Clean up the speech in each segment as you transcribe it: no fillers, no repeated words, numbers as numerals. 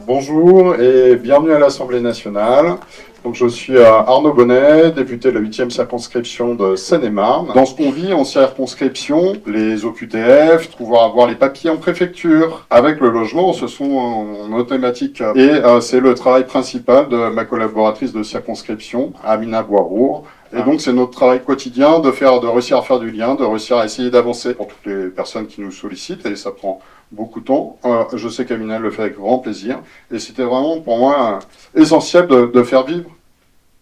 Bonjour et bienvenue à l'Assemblée nationale. Donc, je suis Arnaud Bonnet, député de la 8e circonscription de Seine-et-Marne. Dans ce qu'on vit en circonscription, les OQTF, avoir les papiers en préfecture, avec le logement, ce sont nos thématiques. Et c'est le travail principal de ma collaboratrice de circonscription, Amina Boirour. Et donc, c'est notre travail quotidien de réussir à faire du lien, de réussir à essayer d'avancer pour toutes les personnes qui nous sollicitent, et ça prend beaucoup de temps. Je sais qu'Amina le fait avec grand plaisir, et c'était vraiment pour moi essentiel de faire vivre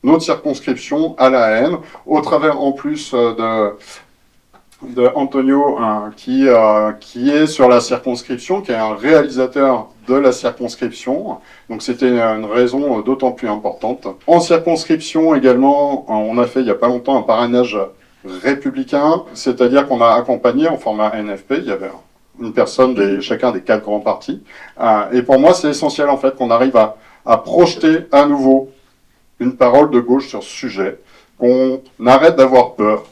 notre circonscription à la haine, au travers en plus de Antonio qui est sur la circonscription, qui est un réalisateur de la circonscription. Donc c'était une raison d'autant plus importante. En circonscription également, on a fait il n'y a pas longtemps un parrainage républicain, c'est-à-dire qu'on a accompagné en format NFP, il y avait une personne de chacun des 4 grands partis. Et pour moi, c'est essentiel en fait qu'on arrive à projeter à nouveau une parole de gauche sur ce sujet, qu'on arrête d'avoir peur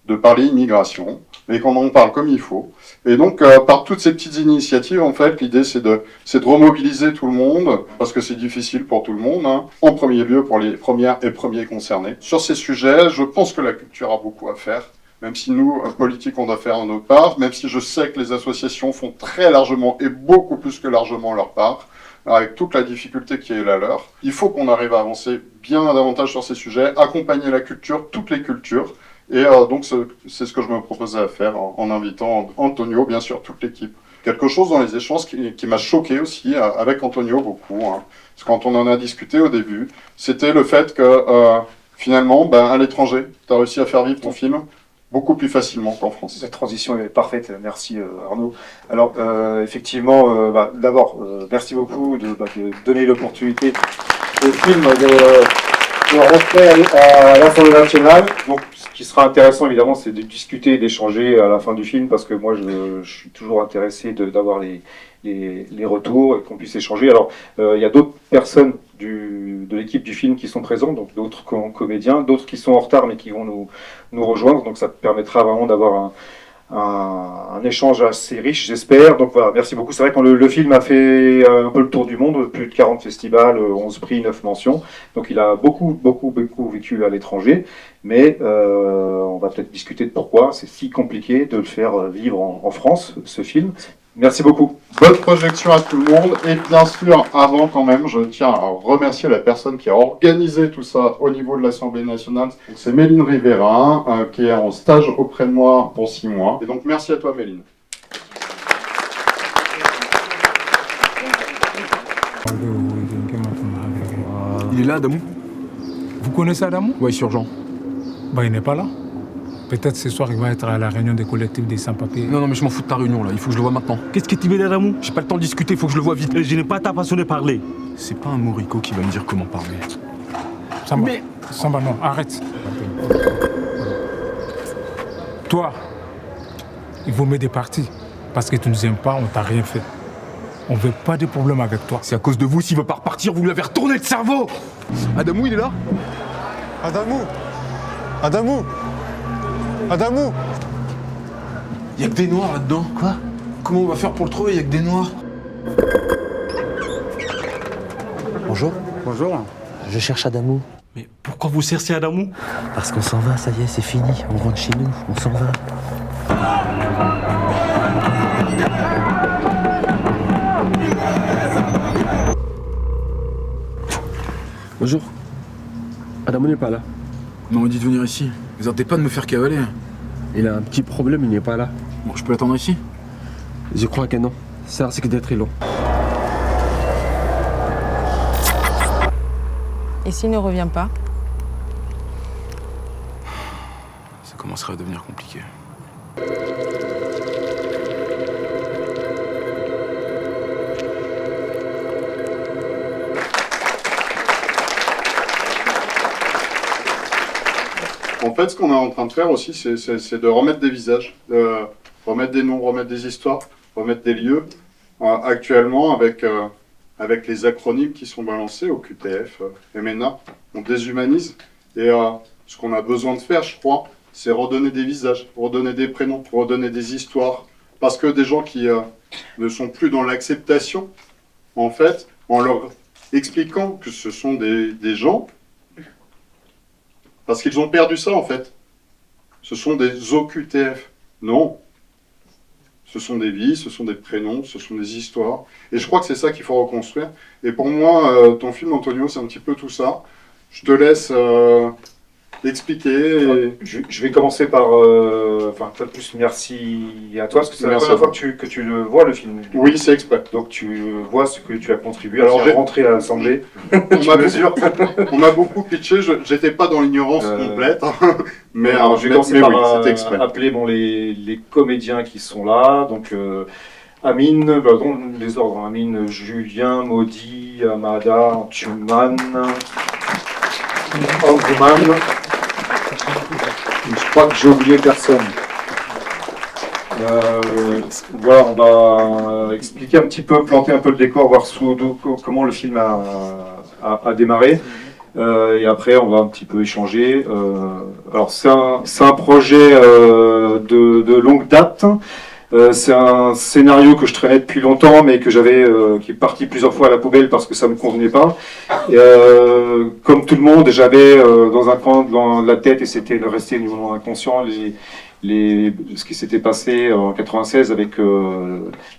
de parler immigration, mais qu'on en parle comme il faut. Et donc, par toutes ces petites initiatives, en fait, l'idée, c'est de remobiliser tout le monde, parce que c'est difficile pour tout le monde, hein, en premier lieu pour les premières et premiers concernés. Sur ces sujets, je pense que la culture a beaucoup à faire, même si nous, politiques, on doit faire notre part, même si je sais que les associations font très largement, et beaucoup plus que largement leur part, avec toute la difficulté qui est la leur. Il faut qu'on arrive à avancer bien davantage sur ces sujets, accompagner la culture, toutes les cultures, et donc c'est ce que je me proposais à faire en invitant Antonio, bien sûr, toute l'équipe. Quelque chose dans les échanges qui m'a choqué aussi, avec Antonio beaucoup, hein, parce que quand on en a discuté au début, c'était le fait que finalement, à l'étranger, tu as réussi à faire vivre ton film beaucoup plus facilement qu'en France. La transition est parfaite, merci Arnaud. Alors effectivement, d'abord, merci beaucoup de donner l'opportunité au film de rentrer à l'Assemblée nationale. Donc ce qui sera intéressant évidemment, c'est de discuter et d'échanger à la fin du film, parce que moi je suis toujours intéressé d'avoir les retours et qu'on puisse échanger. Alors il y a d'autres personnes de l'équipe du film qui sont présents, donc d'autres comédiens, d'autres qui sont en retard mais qui vont nous rejoindre, donc ça permettra vraiment d'avoir un échange assez riche, j'espère. Donc voilà, merci beaucoup. C'est vrai que le film a fait un peu le tour du monde, plus de 40 festivals, 11 prix, 9 mentions, donc il a beaucoup vécu à l'étranger, mais on va peut-être discuter de pourquoi c'est si compliqué de le faire vivre en France, ce film. Merci beaucoup. Bonne projection à tout le monde. Et bien sûr, avant quand même, je tiens à remercier la personne qui a organisé tout ça au niveau de l'Assemblée nationale. C'est Méline Rivera, qui est en stage auprès de moi pour 6 mois. Et donc merci à toi, Méline. Il est là, Adamou? Vous connaissez Adamou? Ouais, sur Jean. Il n'est pas là. Peut-être ce soir, il va être à la réunion des collectifs des sans-papiers. Non, mais je m'en fous de ta réunion, là. Il faut que je le vois maintenant. Qu'est-ce que tu veux dire, Adamou? J'ai pas le temps de discuter, il faut que je le vois vite. Je n'ai pas ta façon de parler. C'est pas un Morico qui va me dire comment parler. Samba, non, arrête. Toi, il vous met des parties. Parce que tu ne nous aimes pas, on t'a rien fait. On veut pas de problème avec toi. C'est à cause de vous, s'il veut pas repartir, vous lui avez retourné le cerveau. Adamou, il est là? Adamou! Adamou! Adamou! Y'a que des noirs là-dedans. Quoi? Comment on va faire pour le trouver? Y'a que des noirs. Bonjour. Bonjour. Je cherche Adamou. Mais pourquoi vous cherchez Adamou? Parce qu'on s'en va, ça y est, c'est fini. On rentre chez nous, on s'en va. Bonjour. Adamou n'est pas là. On m'a dit de venir ici. Vous arrêtez pas de me faire cavaler. Il a un petit problème, il n'est pas là. Bon, je peux l'attendre ici? Je crois que non. Ça risque d'être long. Et s'il ne revient pas? Ça commencerait à devenir compliqué. En fait, ce qu'on est en train de faire aussi, c'est de remettre des visages, de remettre des noms, remettre des histoires, remettre des lieux. Actuellement, avec les acronymes qui sont balancés au QTF, MNA, on déshumanise. Et ce qu'on a besoin de faire, je crois, c'est redonner des visages, redonner des prénoms, redonner des histoires. Parce que des gens qui ne sont plus dans l'acceptation, en fait, en leur expliquant que ce sont des gens, parce qu'ils ont perdu ça en fait. Ce sont des OQTF. Non. Ce sont des vies, ce sont des prénoms, ce sont des histoires. Et je crois que c'est ça qu'il faut reconstruire. Et pour moi, ton film, Antonio, c'est un petit peu tout ça. Je te laisse expliquer. Je vais commencer par, toi plus merci à toi, parce que c'est la Merci première à fois que tu le vois, le film. Oui, c'est exprès. Donc tu vois ce que tu as contribué. Alors j'ai rentré à l'Assemblée. On m'a beaucoup pitché, j'étais pas dans l'ignorance complète. Mais alors, je vais commencer par oui, c'était exprès. appeler les comédiens qui sont là. Donc Amine, dans les ordres, hein. Amine, Julien, Maudit, Amada, Antuman, Andreman. Je crois que j'ai oublié personne. Voilà, on va expliquer un petit peu, planter un peu le décor, voir comment le film a démarré. Et après, on va un petit peu échanger. Alors, c'est un projet de longue date. C'est un scénario que je traînais depuis longtemps, mais que qui est parti plusieurs fois à la poubelle parce que ça me convenait pas. Comme tout le monde, j'avais dans un coin de la tête, et c'était le resté au niveau inconscient, ce qui s'était passé en 96 avec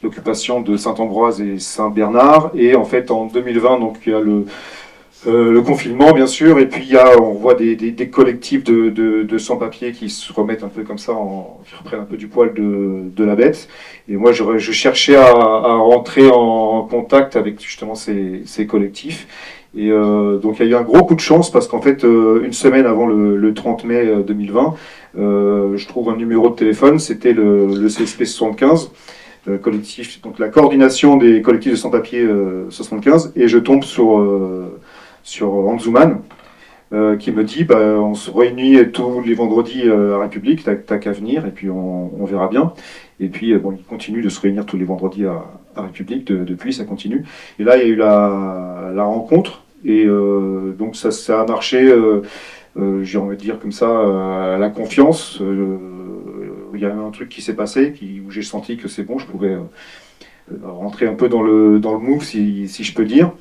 l'occupation de Saint-Ambroise et Saint-Bernard. Et en fait, en 2020, donc il y a le confinement, bien sûr, et puis on voit des collectifs de sans-papiers qui se remettent un peu comme ça, qui reprennent un peu du poil de la bête. Et moi, je cherchais à rentrer en contact avec justement ces collectifs. Et donc, il y a eu un gros coup de chance parce qu'en fait, une semaine avant le 30 mai 2020, je trouve un numéro de téléphone, c'était le CSP 75. Collectif, donc la coordination des collectifs de sans-papiers 75, et je tombe sur Anzuman, qui me dit on se réunit tous les vendredis à République, t'as qu'à venir, et puis on verra bien. Et puis il continue de se réunir tous les vendredis à République, depuis ça continue. Et là il y a eu la rencontre, et donc ça a marché, j'ai envie de dire comme ça, à la confiance. Il y a un truc qui s'est passé, où j'ai senti que c'est bon, je pouvais rentrer un peu dans le move, si je peux dire.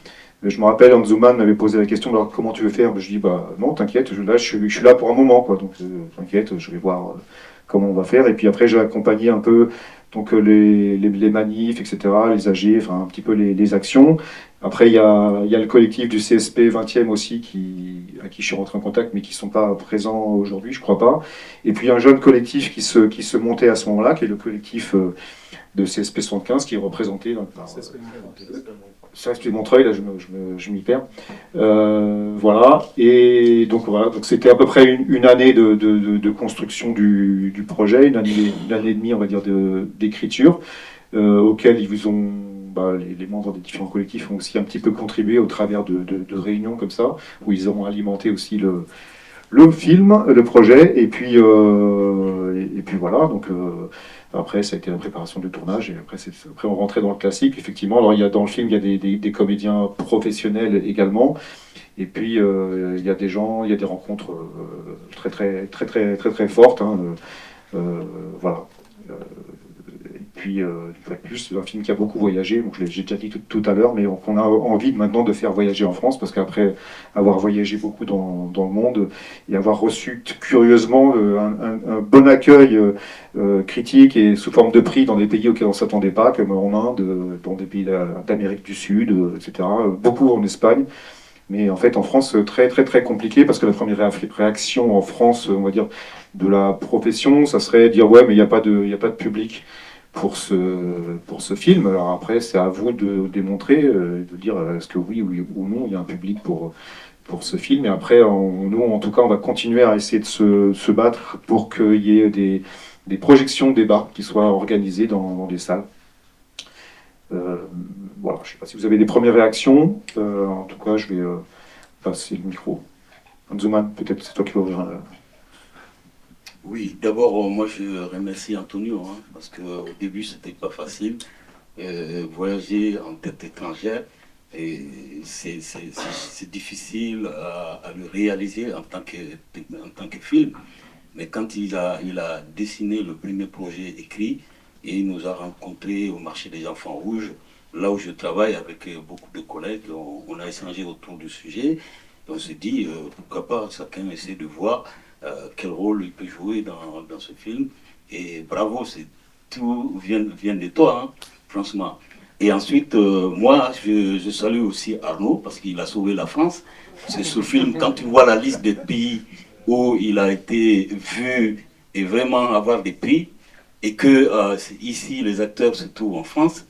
Je me rappelle, Anzuman m'avait posé la question, alors, comment tu veux faire? Je dis, non, t'inquiète, là, je suis là pour un moment, quoi. Donc, t'inquiète, je vais voir comment on va faire. Et puis après, j'ai accompagné un peu donc, les manifs, etc., les AG, enfin, un petit peu les actions. Après, il y a le collectif du CSP 20e aussi, à qui je suis rentré en contact, mais qui ne sont pas présents aujourd'hui, je crois pas. Et puis, un jeune collectif qui se montait à ce moment-là, qui est le collectif de CSP 75, qui est représenté par CSP Montreuil, là je m'y perds. Voilà, et donc c'était à peu près une année de construction du projet, une année et demie, on va dire, d'écriture, auquel ils vous ont, les membres des différents collectifs ont aussi un petit peu contribué au travers de réunions comme ça, où ils ont alimenté aussi le film, le projet, et puis voilà, donc après ça a été la préparation du tournage, et après on rentrait dans le classique, effectivement. Alors dans le film, il y a des comédiens professionnels également, et puis il y a des gens, il y a des rencontres très fortes, hein, voilà. Et puis, plus, c'est un film qui a beaucoup voyagé, donc j'ai déjà dit tout à l'heure, mais qu'on a envie maintenant de faire voyager en France, parce qu'après avoir voyagé beaucoup dans le monde, et avoir reçu curieusement un bon accueil critique et sous forme de prix dans des pays auxquels on ne s'attendait pas, comme en Inde, dans des pays d'Amérique du Sud, etc., beaucoup en Espagne. Mais en fait, en France, très compliqué, parce que la première réaction en France, on va dire, de la profession, ça serait dire ouais, mais il n'y a pas de public pour ce film. Alors après, c'est à vous de démontrer, de dire est-ce que oui ou non il y a un public pour ce film. Et après, nous, en tout cas, on va continuer à essayer de se battre pour qu'il y ait des projections, débats qui soient organisées dans des salles. Voilà, je ne sais pas si vous avez des premières réactions. En tout cas, je vais passer le micro. Anzuman, peut-être c'est toi qui vas ouvrir. Oui, d'abord, moi je remercie Antonio, hein, parce qu'au début c'était pas facile. Voyager en tête étrangère, et c'est difficile à le réaliser en tant que film. Mais quand il a dessiné le premier projet écrit, et il nous a rencontrés au marché des enfants rouges, là où je travaille avec beaucoup de collègues, on a échangé autour du sujet. Et on s'est dit, pourquoi pas chacun essaie de voir quel rôle il peut jouer dans ce film. Et bravo, tout vient de toi, hein, franchement. Et ensuite, moi, je salue aussi Arnaud, parce qu'il a sauvé la France. C'est ce film, quand tu vois la liste des pays où il a été vu et vraiment avoir des prix, et que ici, les acteurs se trouvent en France,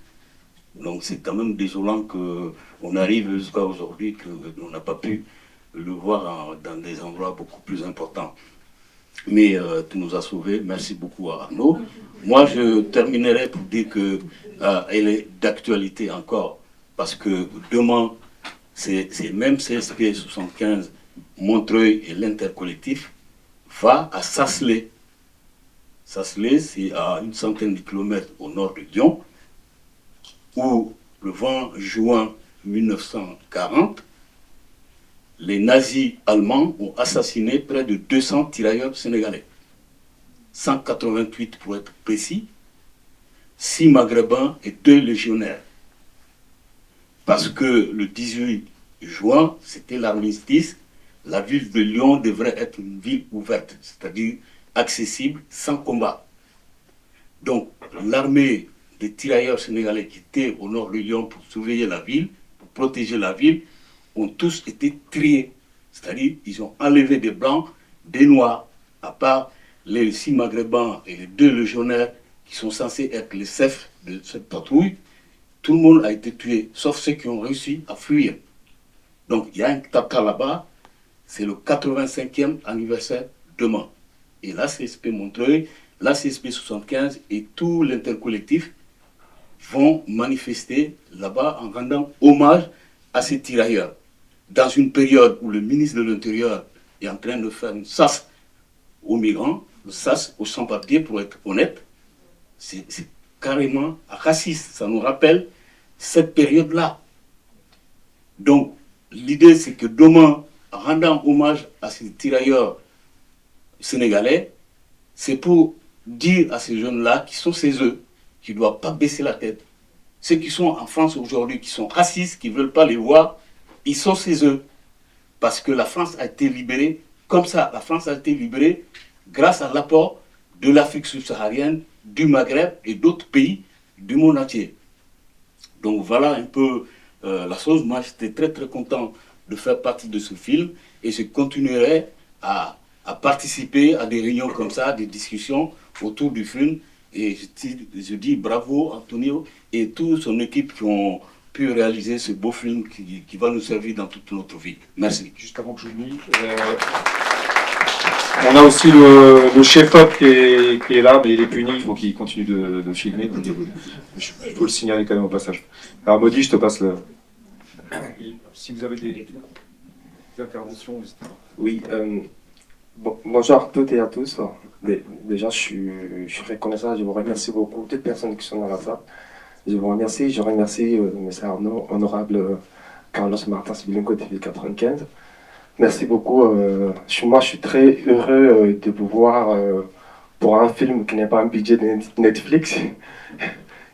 donc c'est quand même désolant qu'on arrive jusqu'à aujourd'hui qu'on n'a pas pu le voir dans des endroits beaucoup plus importants. Mais tu nous as sauvés, merci beaucoup à Arnaud. Moi, je terminerai pour dire qu'elle est d'actualité encore, parce que demain, c'est même CSP 75, Montreuil et l'intercollectif, va à Sasselé. Sasselé, c'est à une centaine de kilomètres au nord de Lyon, où le 20 juin 1940, les nazis allemands ont assassiné près de 200 tirailleurs sénégalais. 188 pour être précis, 6 maghrébins et 2 légionnaires. Parce que le 18 juin, c'était l'armistice, la ville de Lyon devrait être une ville ouverte, c'est-à-dire accessible, sans combat. Donc l'armée des tirailleurs sénégalais qui étaient au nord de Lyon pour surveiller la ville, pour protéger la ville, ont tous été triés. C'est-à-dire ils ont enlevé des blancs, des noirs, à part les 6 maghrébins et les 2 légionnaires qui sont censés être les chefs de cette patrouille. Tout le monde a été tué, sauf ceux qui ont réussi à fuir. Donc il y a un tata là-bas, c'est le 85e anniversaire demain. Et la CSP Montreuil, la CSP 75 et tout l'intercollectif vont manifester là-bas en rendant hommage à ces tirailleurs. Dans une période où le ministre de l'Intérieur est en train de faire une chasse aux migrants, une chasse aux sans-papiers, pour être honnête, c'est carrément raciste. Ça nous rappelle cette période-là. Donc, l'idée, c'est que demain, en rendant hommage à ces tirailleurs sénégalais, c'est pour dire à ces jeunes-là qui sont chez eux, qui ne doivent pas baisser la tête. Ceux qui sont en France aujourd'hui, qui sont racistes, qui ne veulent pas les voir, ils sont chez eux. Parce que la France a été libérée comme ça. La France a été libérée grâce à l'apport de l'Afrique subsaharienne, du Maghreb et d'autres pays du monde entier. Donc voilà un peu la chose. Moi, j'étais très très content de faire partie de ce film et je continuerai à participer à des réunions comme ça, des discussions autour du film. Et je dis bravo Antonio et toute son équipe qui ont pu réaliser ce beau film qui va nous servir dans toute notre vie. Merci. Juste avant que j'oublie, on a aussi le chef-op qui est là, mais il est puni, il faut qu'il continue de filmer. Il faut le signaler quand même au passage. Alors Maudit, je te passe le... Si vous avez des interventions, n'hésitez pas. Oui, bonjour à toutes et à tous. Déjà, je suis reconnaissant, je vous remercie beaucoup, toutes les personnes qui sont dans la salle. Je vous remercie, je remercie M. Arnaud, honorable Carlos Martin Bilingo TV 95. Merci beaucoup. Moi, je suis très heureux de vous voir pour un film qui n'est pas un budget de Netflix.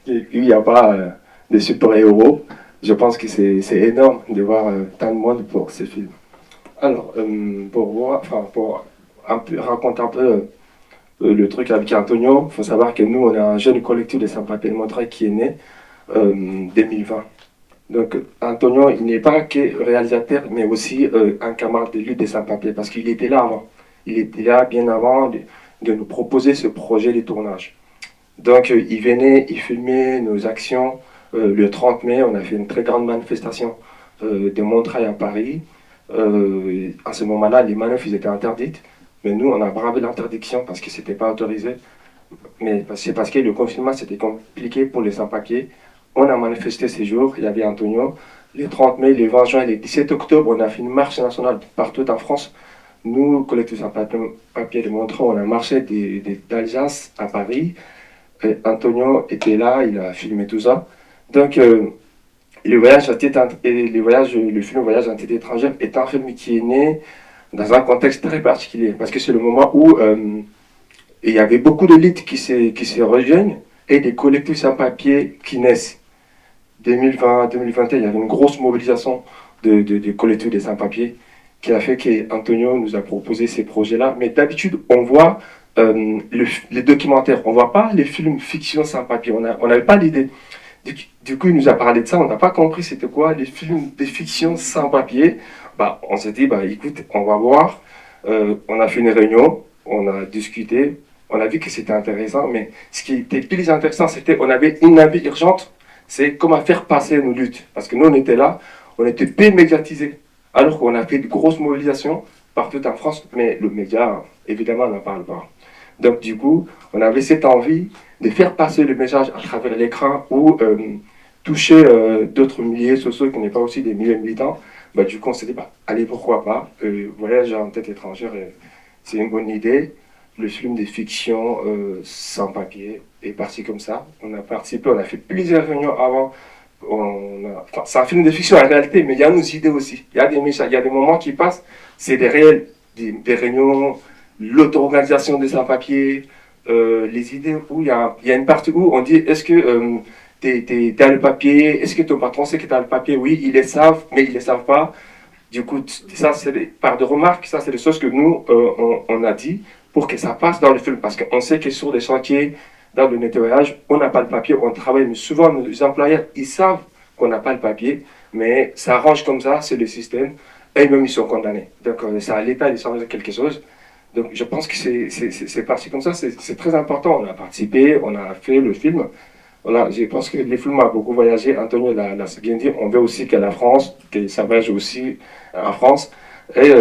Il n'y a pas de super-héros. Je pense que c'est énorme de voir tant de monde pour ce film. Alors, pour raconter un peu le truc avec Antonio, il faut savoir que nous, on est un jeune collectif de sans-papiers de Montreuil qui est né 2020. Donc, Antonio, il n'est pas que réalisateur, mais aussi un camarade de lutte des sans-papiers, parce qu'il était là avant. Il était là bien avant de nous proposer ce projet de tournage. Donc, il venait, il filmait nos actions. Le 30 mai, on a fait une très grande manifestation de Montreuil à Paris. À ce moment-là, les manifs étaient interdites. Mais nous, on a bravé l'interdiction parce que ce n'était pas autorisé. Mais c'est parce que le confinement, c'était compliqué pour les sans-papiers. On a manifesté ces jours, il y avait Antonio. Les 30 mai, les 20 juin et les 17 octobre, on a fait une marche nationale partout en France. Nous, collectif sans-papiers de Montreuil, on a marché d'Alsace à Paris. Et Antonio était là, il a filmé tout ça. Donc, le film Voyage en tête étrangère est un film qui est né dans un contexte très particulier, parce que c'est le moment où il y avait beaucoup d'élites qui se rejoignent et des collectifs sans papier qui naissent. 2020-2021, il y avait une grosse mobilisation des collectifs des sans-papiers qui a fait qu'Antonio nous a proposé ces projets-là. Mais d'habitude, on voit les documentaires, on ne voit pas les films fiction sans-papier. On n'avait pas l'idée. Du coup, il nous a parlé de ça, on n'a pas compris c'était quoi les films de fiction sans papier. Bah, on s'est dit, bah, écoute, on va voir. On a fait une réunion, on a discuté, on a vu que c'était intéressant, mais ce qui était plus intéressant, c'était on avait une envie urgente, c'est comment faire passer nos luttes. Parce que nous, on était là, on était peu médiatisés, alors qu'on a fait de grosses mobilisations partout en France, mais le média, évidemment, n'en parle pas. Donc, du coup, on avait cette envie de faire passer le message à travers l'écran ou toucher d'autres milliers sociaux qui n'est pas aussi des milliers militants. Bah, du coup, on s'est dit, bah, allez, pourquoi pas. Voyage en tête étrangère, c'est une bonne idée. Le film de fiction sans papier est parti comme ça. On a participé, on a fait plusieurs réunions avant. Enfin, c'est un film de fiction en réalité, mais il y a nos idées aussi. Il y a des messages, il y a des moments qui passent, c'est des réels, des réunions, l'auto-organisation des sans-papiers, les idées où il y a une partie où on dit est-ce que tu as le papier, est-ce que ton patron sait que tu as le papier? Oui, ils le savent, mais ils ne le savent pas. Du coup, ça, c'est par de remarques, ça, c'est des choses que nous, on a dit pour que ça passe dans le film. Parce qu'on sait que sur des chantiers, dans le nettoyage, on n'a pas le papier, on travaille, mais souvent, nos employeurs, ils savent qu'on n'a pas le papier, mais ça arrange comme ça, c'est le système, et même ils sont condamnés. Donc, c'est à l'État de changer quelque chose. Donc, je pense que c'est parti comme ça, c'est très important. On a participé, on a fait le film. Voilà, je pense que le film a beaucoup voyagé. Antonio l'a bien dit, on veut aussi que la France, que ça voyage aussi en France. Et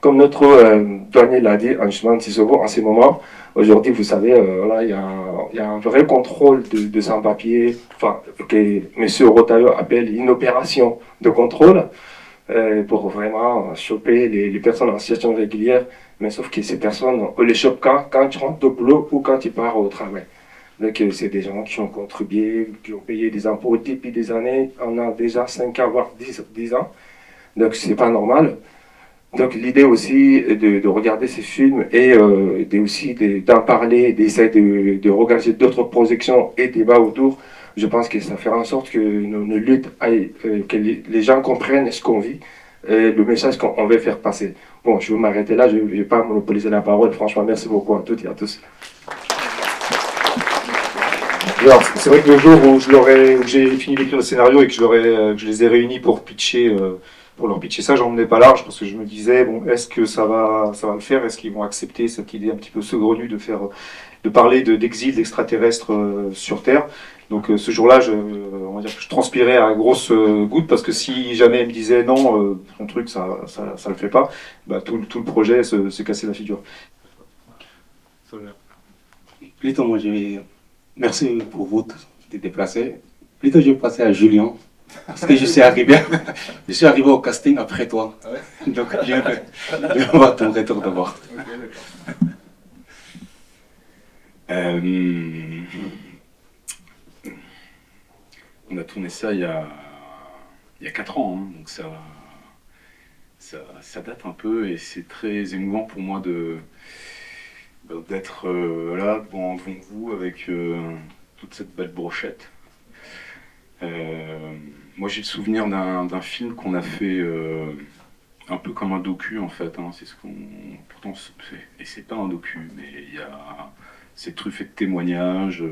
comme notre douanier l'a dit, en chemin de Sissoko, en ce moment, aujourd'hui, vous savez, voilà, il y a un vrai contrôle de sans-papiers, enfin, que M. Rotaillot appelle une opération de contrôle pour vraiment choper les personnes en situation régulière. Mais sauf que ces personnes, on les chope quand tu rentres au boulot ou quand tu pars au travail. Donc, c'est des gens qui ont contribué, qui ont payé des impôts depuis des années. On a déjà 5 ans, voire 10 ans. Donc, c'est pas normal. Donc, l'idée aussi est de regarder ces films et aussi d'en parler, d'essayer de regarder d'autres projections et débats autour. Je pense que ça fera en sorte que nos luttes aillent, que les gens comprennent ce qu'on vit, le message qu'on veut faire passer. Bon, je vais m'arrêter là, je ne vais pas monopoliser la parole. Franchement, merci beaucoup à toutes et à tous. Alors, c'est vrai que le jour où j'ai fini d'écrire le scénario et que je les ai réunis pour leur pitcher ça, j'en menais pas large parce que je me disais, bon, est-ce que ça va le faire? Est-ce qu'ils vont accepter cette idée un petit peu saugrenue de parler d'exil d'extraterrestres sur Terre? Donc ce jour-là, on va dire que je transpirais à grosses gouttes parce que si jamais elle me disait non, ton truc, ça le fait pas, bah, tout le projet se cassait la figure. Plutôt, moi, merci pour vous de déplacer. Plutôt, je vais passer à Julien. Parce que je suis arrivé au casting après toi. Ah ouais. Donc, je vais voir ton retour d'abord. On a tourné ça il y a 4 ans, hein, donc ça date un peu et c'est très émouvant pour moi d'être là devant vous avec toute cette belle brochette. Moi j'ai le souvenir d'un film qu'on a fait un peu comme un docu en fait, hein, c'est ce qu'on... Pourtant, et c'est pas un docu, mais c'est truffé de témoignages.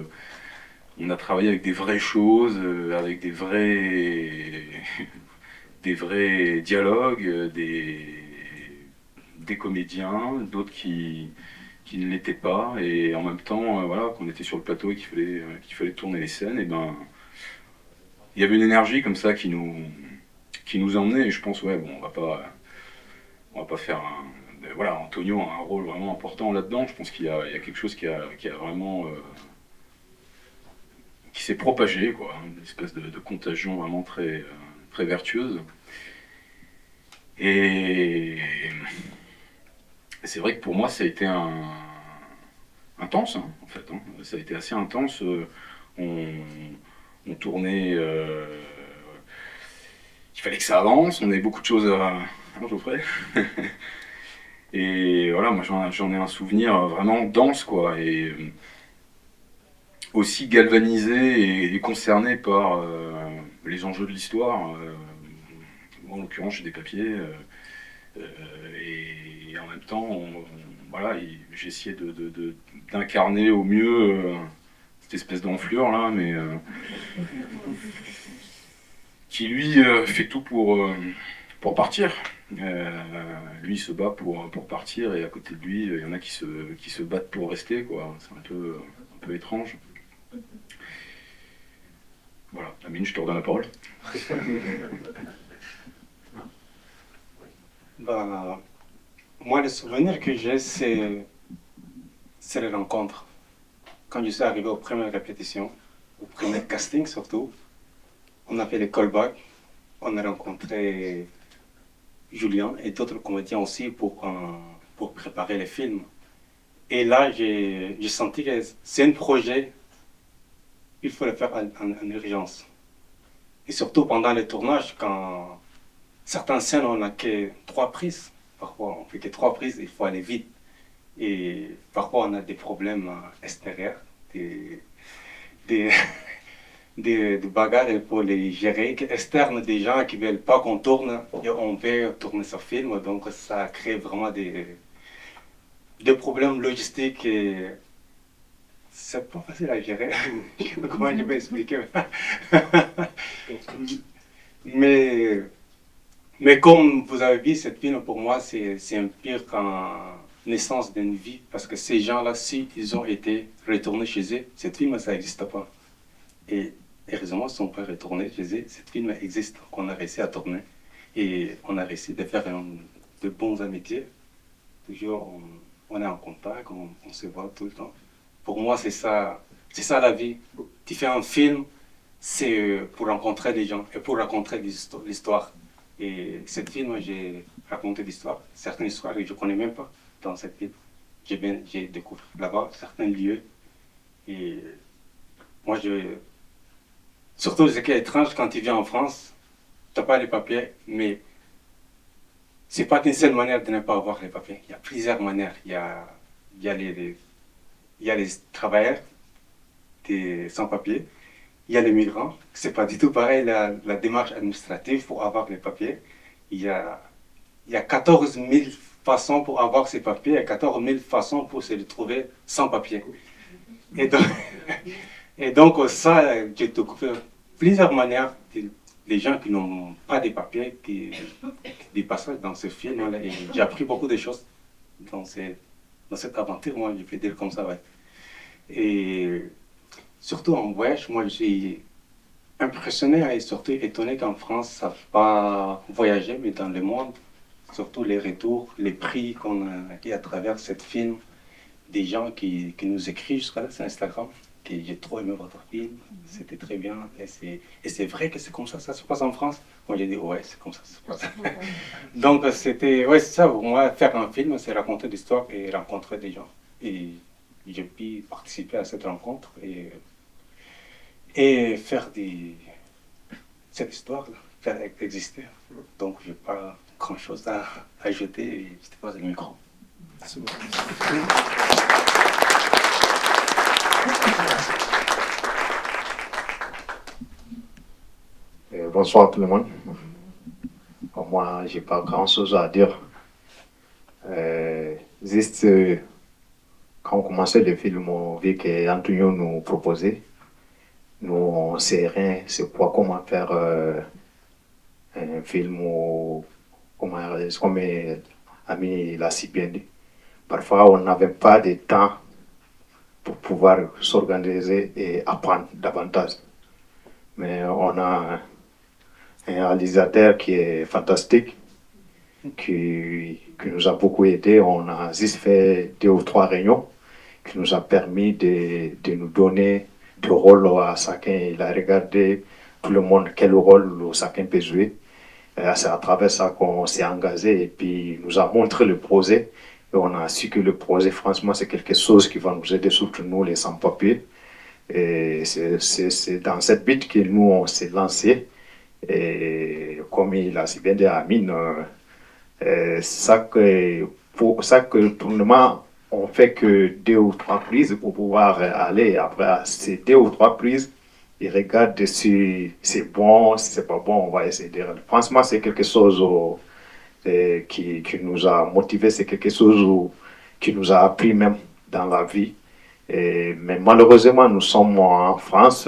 On a travaillé avec des vraies choses, avec des vrais dialogues, des comédiens, d'autres qui ne l'étaient pas, et en même temps, voilà, qu'on était sur le plateau et qu'il fallait tourner les scènes, et ben, il y avait une énergie comme ça qui nous emmenait, et je pense, ouais, bon, on va pas faire voilà, Antonio a un rôle vraiment important là-dedans. Je pense qu'il y a quelque chose qui a vraiment qui s'est propagé, quoi, une espèce de contagion vraiment très très vertueuse. Et c'est vrai que pour moi, ça a été intense, hein, en fait. Hein. Ça a été assez intense. On tournait. Il fallait que ça avance. On avait beaucoup de choses à Geoffrey. Et voilà, moi j'en ai un souvenir vraiment dense, quoi. Et aussi galvanisé et concerné par les enjeux de l'histoire. Moi, en l'occurrence, j'ai des papiers. Et en même temps, voilà, j'ai essayé d'incarner au mieux cette espèce d'enflure là, mais qui lui fait tout pour partir. Lui il se bat pour partir et à côté de lui il y en a qui se battent pour rester, quoi. C'est un peu étrange. Voilà, Amine, je te redonne la parole. Bah, moi, le souvenir que j'ai, c'est les rencontres. Quand je suis arrivé aux premières répétitions, au premier casting surtout, on a fait les callbacks, on a rencontré Julien et d'autres comédiens aussi pour préparer les films. Et là, j'ai senti que c'est un projet, il faut le faire en urgence. Et surtout pendant les tournages, quand certaines scènes, on n'a que 3 prises. Parfois, on fait que 3 prises, il faut aller vite. Et parfois, on a des problèmes extérieurs, des bagarres pour les gérer, externes, des gens qui ne veulent pas qu'on tourne, et on veut tourner ce film. Donc, ça crée vraiment des problèmes logistiques. Et c'est pas facile à gérer. Comment je vais expliquer? Mais comme vous avez vu, cette film, pour moi, c'est un pire qu'en naissance d'une vie. Parce que ces gens-là, si ils ont été retournés chez eux, cette film, ça n'existe pas. Et heureusement, ils sont pas retournés chez eux. Cette film existe, qu'on a réussi à tourner. Et on a réussi de faire de bons amitiés. Toujours, on est en contact, on se voit tout le temps. Pour moi, c'est ça la vie. Tu fais un film, c'est pour rencontrer des gens et pour raconter l'histoire. Et cette film, j'ai raconté l'histoire, certaines histoires que je ne connais même pas dans cette film. J'ai découvert là-bas certains lieux. Et moi, surtout ce qui est étrange, quand tu viens en France, tu n'as pas les papiers, mais ce n'est pas qu'une seule manière de ne pas avoir les papiers. Il y a plusieurs manières. Il y a les travailleurs sans-papiers. Il y a les migrants, c'est pas du tout pareil la démarche administrative pour avoir les papiers. Il y a 14 000 façons pour avoir ces papiers et 14 000 façons pour se retrouver sans papiers. Et donc ça, j'ai découvert plusieurs manières, les gens qui n'ont pas de papiers, des passages dans ce film. Et j'ai appris beaucoup de choses dans cette aventure, moi je peux dire comme ça. Ouais. Et surtout en voyage, moi je suis impressionné et surtout étonné qu'en France, ça ne savent pas voyager, mais dans le monde, surtout les retours, les prix qu'on a eu à travers ce film, des gens qui nous écrivent jusqu'à là sur Instagram, que j'ai trop aimé votre film, c'était très bien, et c'est vrai que c'est comme ça se passe en France. Moi j'ai dit ouais, c'est comme ça se passe. Donc c'est ça, pour moi, faire un film, c'est raconter l'histoire et rencontrer des gens. Et j'ai pu participer à cette rencontre et faire cette histoire-là, faire exister. Donc, je n'ai pas grand-chose à ajouter et je te pose le micro. Merci beaucoup. Bonsoir tout le monde. Moi, je n'ai pas grand-chose à dire. Juste, quand on commençait le film, on vit qu'Antonio nous proposait. Nous, on ne sait rien, c'est comment faire un film comme Ami l'a si bien dit. Parfois, on n'avait pas de temps pour pouvoir s'organiser et apprendre davantage. Mais on a un réalisateur qui est fantastique, qui nous a beaucoup aidé. On a juste fait 2 ou 3 réunions qui nous a permis de nous donner de rôle à chacun. Il a regardé tout le monde quel rôle chacun peut jouer. C'est à travers ça qu'on s'est engagé et puis il nous a montré le projet. Et on a su que le projet, franchement, c'est quelque chose qui va nous aider, surtout nous, les sans-papiers. Et c'est dans cette bite que nous, on s'est lancé. Et comme il a si bien dit à Amine, pour le moment, on fait que 2 ou 3 prises pour pouvoir aller après ces 2 ou 3 prises. ils regardent si c'est bon, si c'est pas bon, on va essayer de... Franchement, c'est quelque chose qui nous a motivés, c'est quelque chose qui nous a appris même dans la vie. Mais malheureusement, nous sommes en France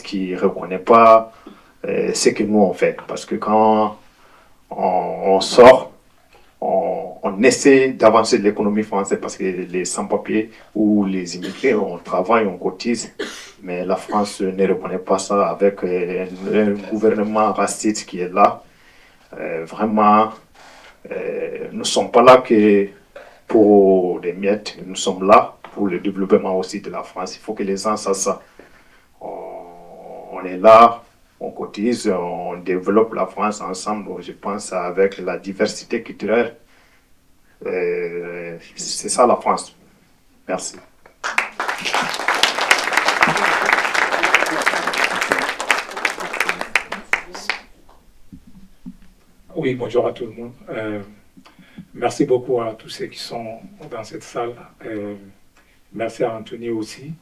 qui ne reconnaît pas ce que nous on fait. Parce que quand on sort, on essaie d'avancer de l'économie française parce que les sans-papiers ou les immigrés, on travaille, on cotise. Mais la France ne reconnaît pas ça avec un gouvernement raciste qui est là. Vraiment, nous ne sommes pas là que pour des miettes, nous sommes là pour le développement aussi de la France. Il faut que les gens sachent ça. On est là, on cotise, on développe la France ensemble. Je pense avec la diversité culturelle. C'est ça la France. Merci. Oui, bonjour à tout le monde. Merci beaucoup à tous ceux qui sont dans cette salle. Merci à Anthony aussi.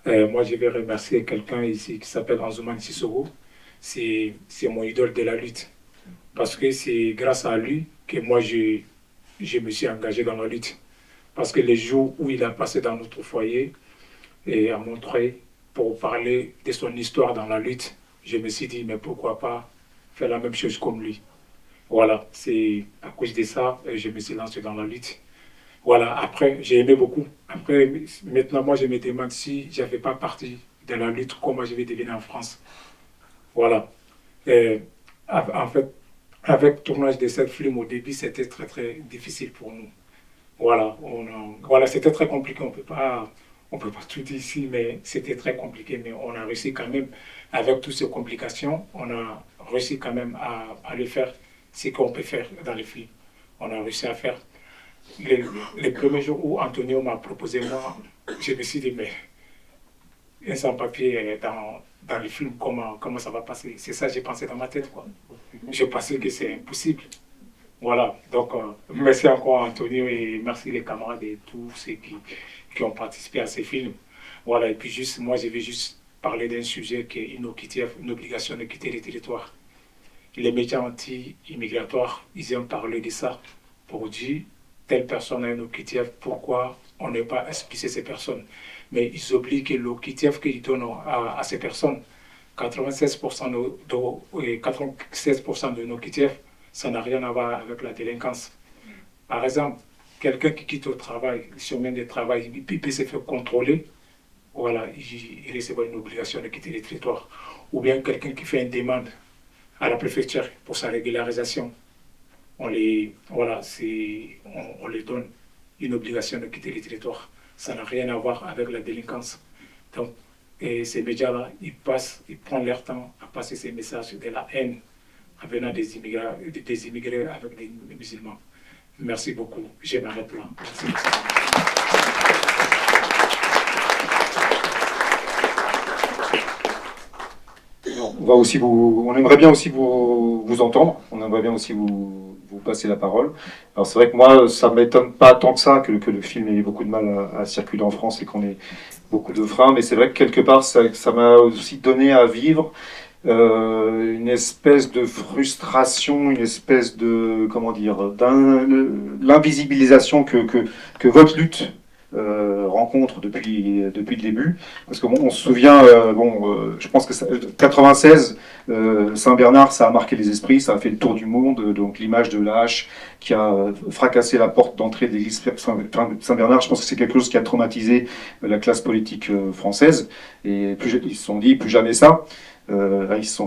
Moi, je vais remercier quelqu'un ici qui s'appelle Anzouman Sissoko. C'est mon idole de la lutte. Parce que c'est grâce à lui que moi, je me suis engagé dans la lutte. Parce que les jours où il a passé dans notre foyer et a montré pour parler de son histoire dans la lutte, je me suis dit, mais pourquoi pas faire la même chose comme lui. Voilà, c'est à cause de ça que je me suis lancé dans la lutte. Voilà, après, j'ai aimé beaucoup. Après, maintenant, moi, je me demande si je n'avais pas parti de la lutte, comment je vais devenir en France. Voilà. En fait, avec le tournage de cette film, au début, c'était très, très difficile pour nous. Voilà, voilà, c'était très compliqué. On peut pas tout dire ici, mais c'était très compliqué. Mais on a réussi quand même, avec toutes ces complications, on a réussi quand même à le faire. Ce qu'on peut faire dans les films. On a réussi à faire. Les premiers jours où Antonio m'a proposé, moi, je me suis dit, mais un sans-papier dans les films, comment ça va passer? C'est ça que j'ai pensé dans ma tête, quoi. Je pensais que c'est impossible. Voilà, donc merci encore Antonio et merci les camarades et tous ceux qui ont participé à ces films. Voilà, et puis juste, moi je vais juste parler d'un sujet qui est une obligation de quitter le territoire. Les médias anti-immigratoires, ils aiment parler de ça pour dire telle personne a une OQTF, pourquoi on n'est pas expulsé ces personnes. Mais ils oublient que l'OQTF qu'ils donnent à ces personnes, 96% de nos OQTF, ça n'a rien à voir avec la délinquance. Par exemple, quelqu'un qui quitte au travail, sur le chemin de travail, il peut se faire contrôler, voilà, il recevra une obligation de quitter le territoire. Ou bien quelqu'un qui fait une demande à la préfecture pour sa régularisation. On les donne une obligation de quitter le territoire. Ça n'a rien à voir avec la délinquance. Donc, ces médias-là, ils prennent leur temps à passer ces messages de la haine en venant des immigrés avec des musulmans. Merci beaucoup. Je m'arrête là. Merci. On aimerait bien aussi vous entendre, on aimerait bien aussi vous passer la parole. Alors c'est vrai que moi, ça ne m'étonne pas tant que ça que le film ait beaucoup de mal à circuler en France et qu'on ait beaucoup de freins, mais c'est vrai que quelque part, ça m'a aussi donné à vivre une espèce de frustration, une espèce de, comment dire, l'invisibilisation que votre lutte rencontre depuis le début, parce qu'on se souvient, je pense que 96, Saint-Bernard, ça a marqué les esprits, ça a fait le tour du monde, donc l'image de la hache qui a fracassé la porte d'entrée de l'église Saint-Bernard, je pense que c'est quelque chose qui a traumatisé la classe politique française, et ils se sont dit plus jamais ça. Ils se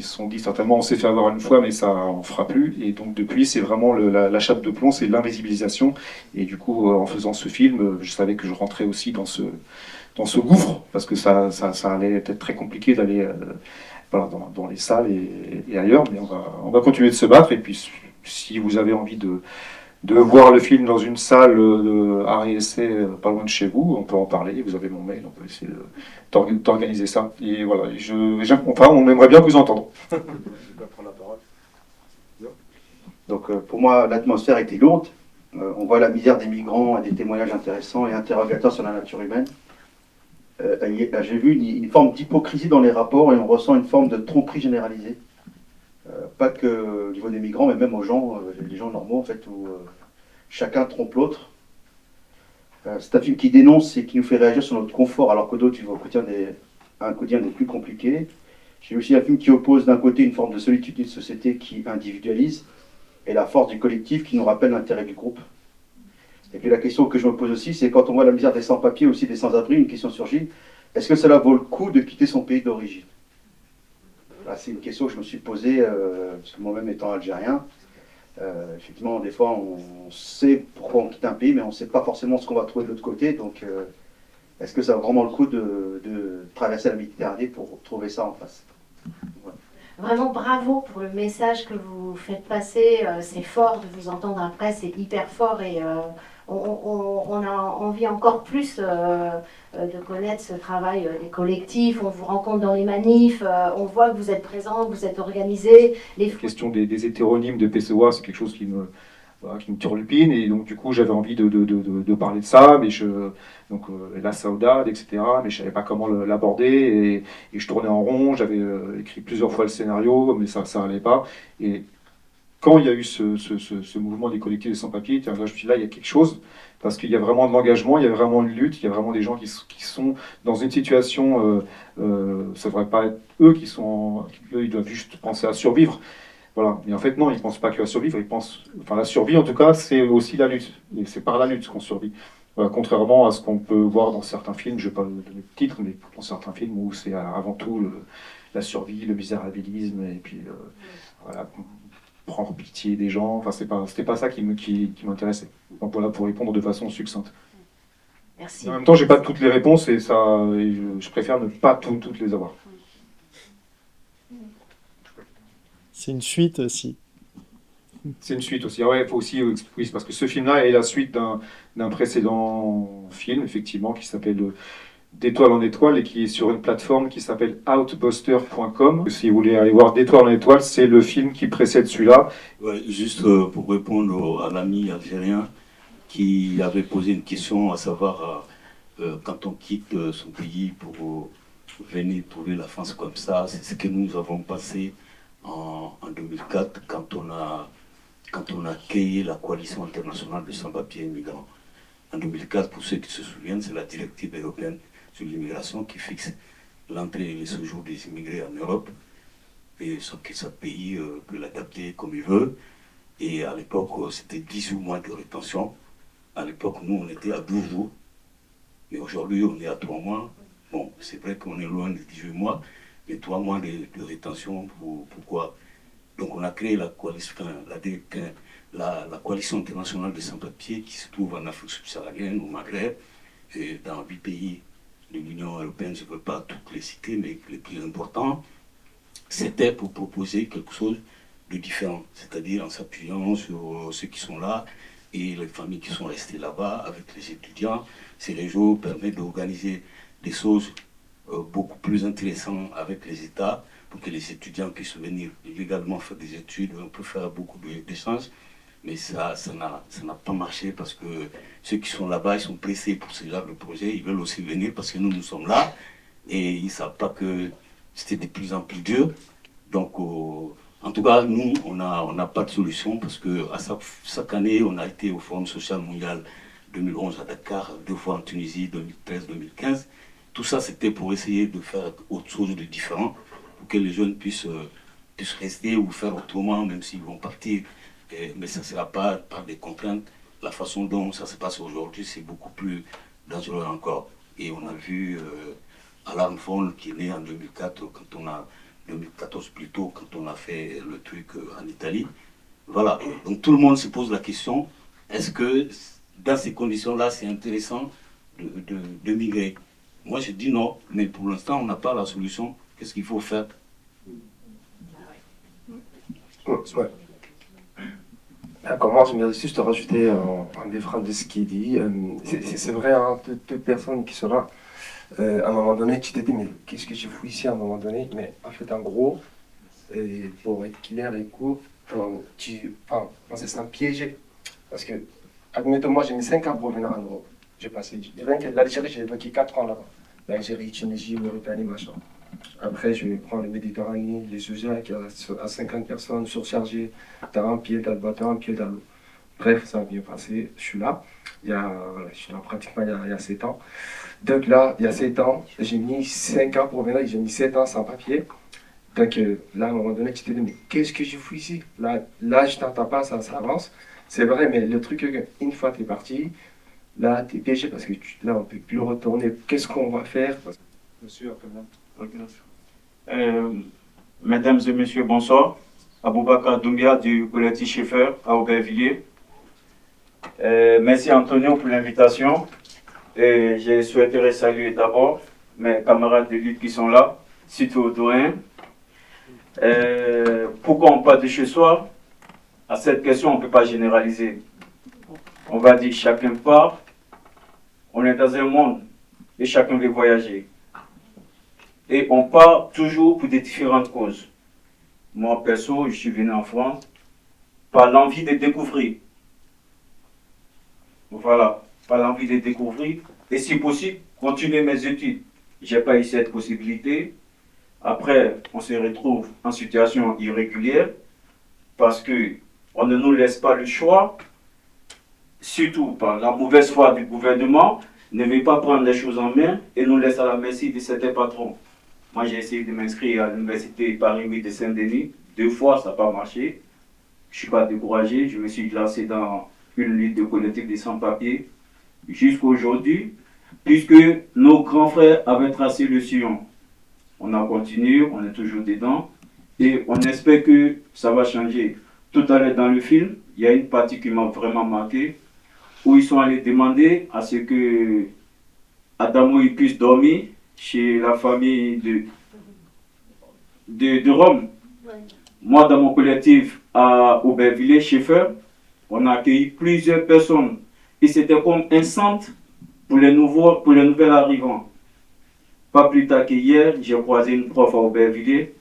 sont dit certainement on s'est fait avoir une fois mais ça en fera plus, et donc depuis c'est vraiment la chape de plomb, c'est l'invisibilisation, et du coup en faisant ce film je savais que je rentrais aussi dans ce gouffre, parce que ça allait être très compliqué d'aller dans les salles et ailleurs, mais on va continuer de se battre, et puis si vous avez envie de voir le film dans une salle de art et essai pas loin de chez vous, on peut en parler, vous avez mon mail, on peut essayer d'organiser ça. Et voilà, on aimerait bien vous entendre. Donc pour moi, l'atmosphère était lourde. On voit la misère des migrants, des témoignages intéressants et interrogatoires sur la nature humaine. j'ai vu une forme d'hypocrisie dans les rapports et on ressent une forme de tromperie généralisée. Pas que au niveau des migrants, mais même aux gens, les gens normaux en fait, où chacun trompe l'autre. C'est un film qui dénonce et qui nous fait réagir sur notre confort, alors que d'autres vivent un quotidien des plus compliqués. J'ai aussi un film qui oppose d'un côté une forme de solitude d'une société qui individualise et la force du collectif qui nous rappelle l'intérêt du groupe. Et puis la question que je me pose aussi, c'est quand on voit la misère des sans-papiers, aussi des sans-abri, une question surgit, est-ce que cela vaut le coup de quitter son pays d'origine? C'est une question que je me suis posée, parce que moi-même étant algérien, effectivement, des fois, on sait pourquoi on quitte un pays, mais on ne sait pas forcément ce qu'on va trouver de l'autre côté. Donc, est-ce que ça vaut vraiment le coup de traverser la Méditerranée pour trouver ça en face? Voilà. Vraiment bravo pour le message que vous faites passer. C'est fort de vous entendre après, c'est hyper fort et on a envie encore plus de connaître ce travail des collectifs. On vous rencontre dans les manifs, on voit que vous êtes présents, que vous êtes organisés. La question des hétéronymes de PCOA, c'est quelque chose qui me turlupine, et donc du coup j'avais envie de parler de ça, mais la saudade, etc., mais je savais pas comment l'aborder, et je tournais en rond, j'avais écrit plusieurs fois le scénario, mais ça allait pas, et quand il y a eu ce mouvement des collectifs des sans-papiers, là, je me suis dit, là, il y a quelque chose, parce qu'il y a vraiment de l'engagement, il y a vraiment une lutte, il y a vraiment des gens qui sont dans une situation, ça ne devrait pas être eux eux, ils doivent juste penser à survivre. Voilà. Et en fait, non, ils ne pensent pas qu'à survivre, la survie, en tout cas, c'est aussi la lutte. Et c'est par la lutte qu'on survit. Voilà, contrairement à ce qu'on peut voir dans certains films, je ne vais pas donner de titre, mais dans certains films où c'est avant tout la survie, le misérabilisme, et puis voilà, prendre pitié des gens. Enfin, c'était pas ça qui m'intéressait. Donc voilà, pour répondre de façon succincte. Merci. En même temps, j'ai pas toutes les réponses, et je préfère ne pas toutes les avoir. C'est une suite aussi. C'est une suite aussi. Ah ouais, il faut aussi oui, parce que ce film-là est la suite d'un précédent film, effectivement, qui s'appelle D'étoile en étoile et qui est sur une plateforme qui s'appelle outbuster.com. Si vous voulez aller voir D'étoile en étoile, c'est le film qui précède celui-là. Ouais, juste pour répondre à l'ami algérien qui avait posé une question, à savoir quand on quitte son pays pour venir trouver la France comme ça, c'est ce que nous avons passé en 2004 quand on a créé la coalition internationale de sans-papiers migrants. En 2004, pour ceux qui se souviennent, c'est la directive européenne sur l'immigration qui fixe l'entrée et le séjour des immigrés en Europe, et sans que chaque pays peut l'adapter comme il veut. Et à l'époque, c'était 18 mois de rétention. À l'époque, nous, on était à 12 jours. Et aujourd'hui, on est à 3 mois. Bon, c'est vrai qu'on est loin de 18 mois, mais 3 mois de rétention, pourquoi? Donc on a créé la coalition internationale des sans-papiers qui se trouve en Afrique subsaharienne, au Maghreb, et dans 8 pays de l'Union européenne. Je ne veux pas toutes les citer, mais les plus importants, c'était pour proposer quelque chose de différent, c'est-à-dire en s'appuyant sur ceux qui sont là et les familles qui sont restées là-bas avec les étudiants. Ces réseaux permettent d'organiser des choses beaucoup plus intéressantes avec les États pour que les étudiants puissent venir légalement faire des études. On peut faire beaucoup d'échanges, mais ça n'a pas marché parce que ceux qui sont là-bas, ils sont pressés pour ce genre de projet. Ils veulent aussi venir parce que nous sommes là et ils ne savent pas que c'était de plus en plus dur. Donc, en tout cas, nous, on n'a pas de solution parce que chaque année, on a été au Forum social mondial 2011 à Dakar, 2 fois en Tunisie, 2013-2015. Tout ça, c'était pour essayer de faire autre chose de différent, pour que les jeunes puissent rester ou faire autrement, même s'ils vont partir. Mais ça ne sera pas par des contraintes. La façon dont ça se passe aujourd'hui, c'est beaucoup plus dangereux encore. Et on a vu Alarm Phone qui est né en 2004, 2014 plutôt, quand on a fait le truc en Italie. Voilà. Donc tout le monde se pose la question, est-ce que dans ces conditions-là, c'est intéressant de migrer? Moi, je dis non, mais pour l'instant, on n'a pas la solution. Qu'est-ce qu'il faut faire? Ouais. Moi, je me juste rajouter en défense de ce qu'il dit. C'est vrai, hein, toute personne qui sera, à un moment donné, tu te dis, mais qu'est-ce que je fous ici à un moment donné? Mais en fait, en gros, pour être clair et court, on se sent piégé. Parce que, admettons, moi, j'ai mis 5 ans pour venir en Europe. J'ai passé, rien que l'Algérie, j'ai vécu 4 ans là-bas. l'Algérie, Tunisie, Mauritanie, machin. Après, je prends le Méditerranée, les Usac à 50 personnes surchargées, t'as un pied dans le bateau, un pied dans l'eau. Bref, ça a bien passé, je suis là. Je suis là pratiquement il y a 7 ans. Donc là, il y a 7 ans, j'ai mis 5 ans pour venir, j'ai mis 7 ans sans papier. Donc là, à un moment donné, tu te dis, mais qu'est-ce que je fous ici? Là, je t'entends pas, ça avance. C'est vrai, mais le truc, une fois que tu es parti, là, tu es piégé parce que là, on ne peut plus retourner. Qu'est-ce qu'on va faire? Monsieur, Mesdames et messieurs, bonsoir. Aboubakar Doumbia du collectif Schaeffer à Aubervilliers. Merci Antonio pour l'invitation. Et je souhaiterais saluer d'abord mes camarades de lutte qui sont là, surtout au doyen. Pourquoi on part de chez soi? À cette question, on ne peut pas généraliser. On va dire chacun part. On est dans un monde et chacun veut voyager. Et on part toujours pour des différentes causes. Moi, perso, je suis venu en France par l'envie de découvrir. Voilà, par l'envie de découvrir. Et si possible, continuer mes études. Je n'ai pas eu cette possibilité. Après, on se retrouve en situation irrégulière parce qu'on ne nous laisse pas le choix, surtout par la mauvaise foi du gouvernement, ne veut pas prendre les choses en main et nous laisse à la merci de certains patrons. Moi, j'ai essayé de m'inscrire à l'université Paris 8 de Saint-Denis. 2 fois, ça n'a pas marché. Je ne suis pas découragé. Je me suis lancé dans une lutte de collectif des sans-papiers jusqu'à aujourd'hui, puisque nos grands frères avaient tracé le sillon. On a continué, on est toujours dedans et on espère que ça va changer. Tout à l'heure dans le film, il y a une partie qui m'a vraiment marqué, où ils sont allés demander à ce que Adamo puisse dormir chez la famille de Rome. Moi, dans mon collectif à Aubervilliers, Schaeffer, on a accueilli plusieurs personnes. Et c'était comme un centre pour les nouvelles arrivants. Pas plus tard qu'hier, j'ai croisé une prof à Aubervilliers.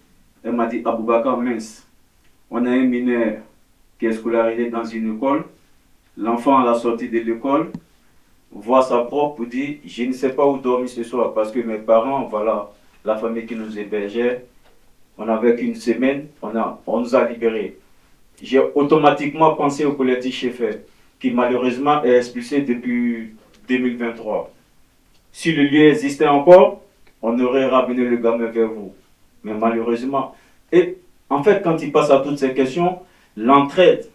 Elle m'a dit, Aboubakar, mince, on a un mineur qui est scolarisé dans une école. L'enfant, à la sortie de l'école, voit sa prof pour dire, je ne sais pas où dormir ce soir parce que mes parents, voilà, la famille qui nous hébergeait, on avait qu'une semaine, on nous a libérés. J'ai automatiquement pensé au collectif Schaeffer, qui malheureusement est expulsé depuis 2023. Si le lieu existait encore, on aurait ramené le gamin vers vous. Mais malheureusement, et en fait, quand il passe à toutes ces questions, l'entraide,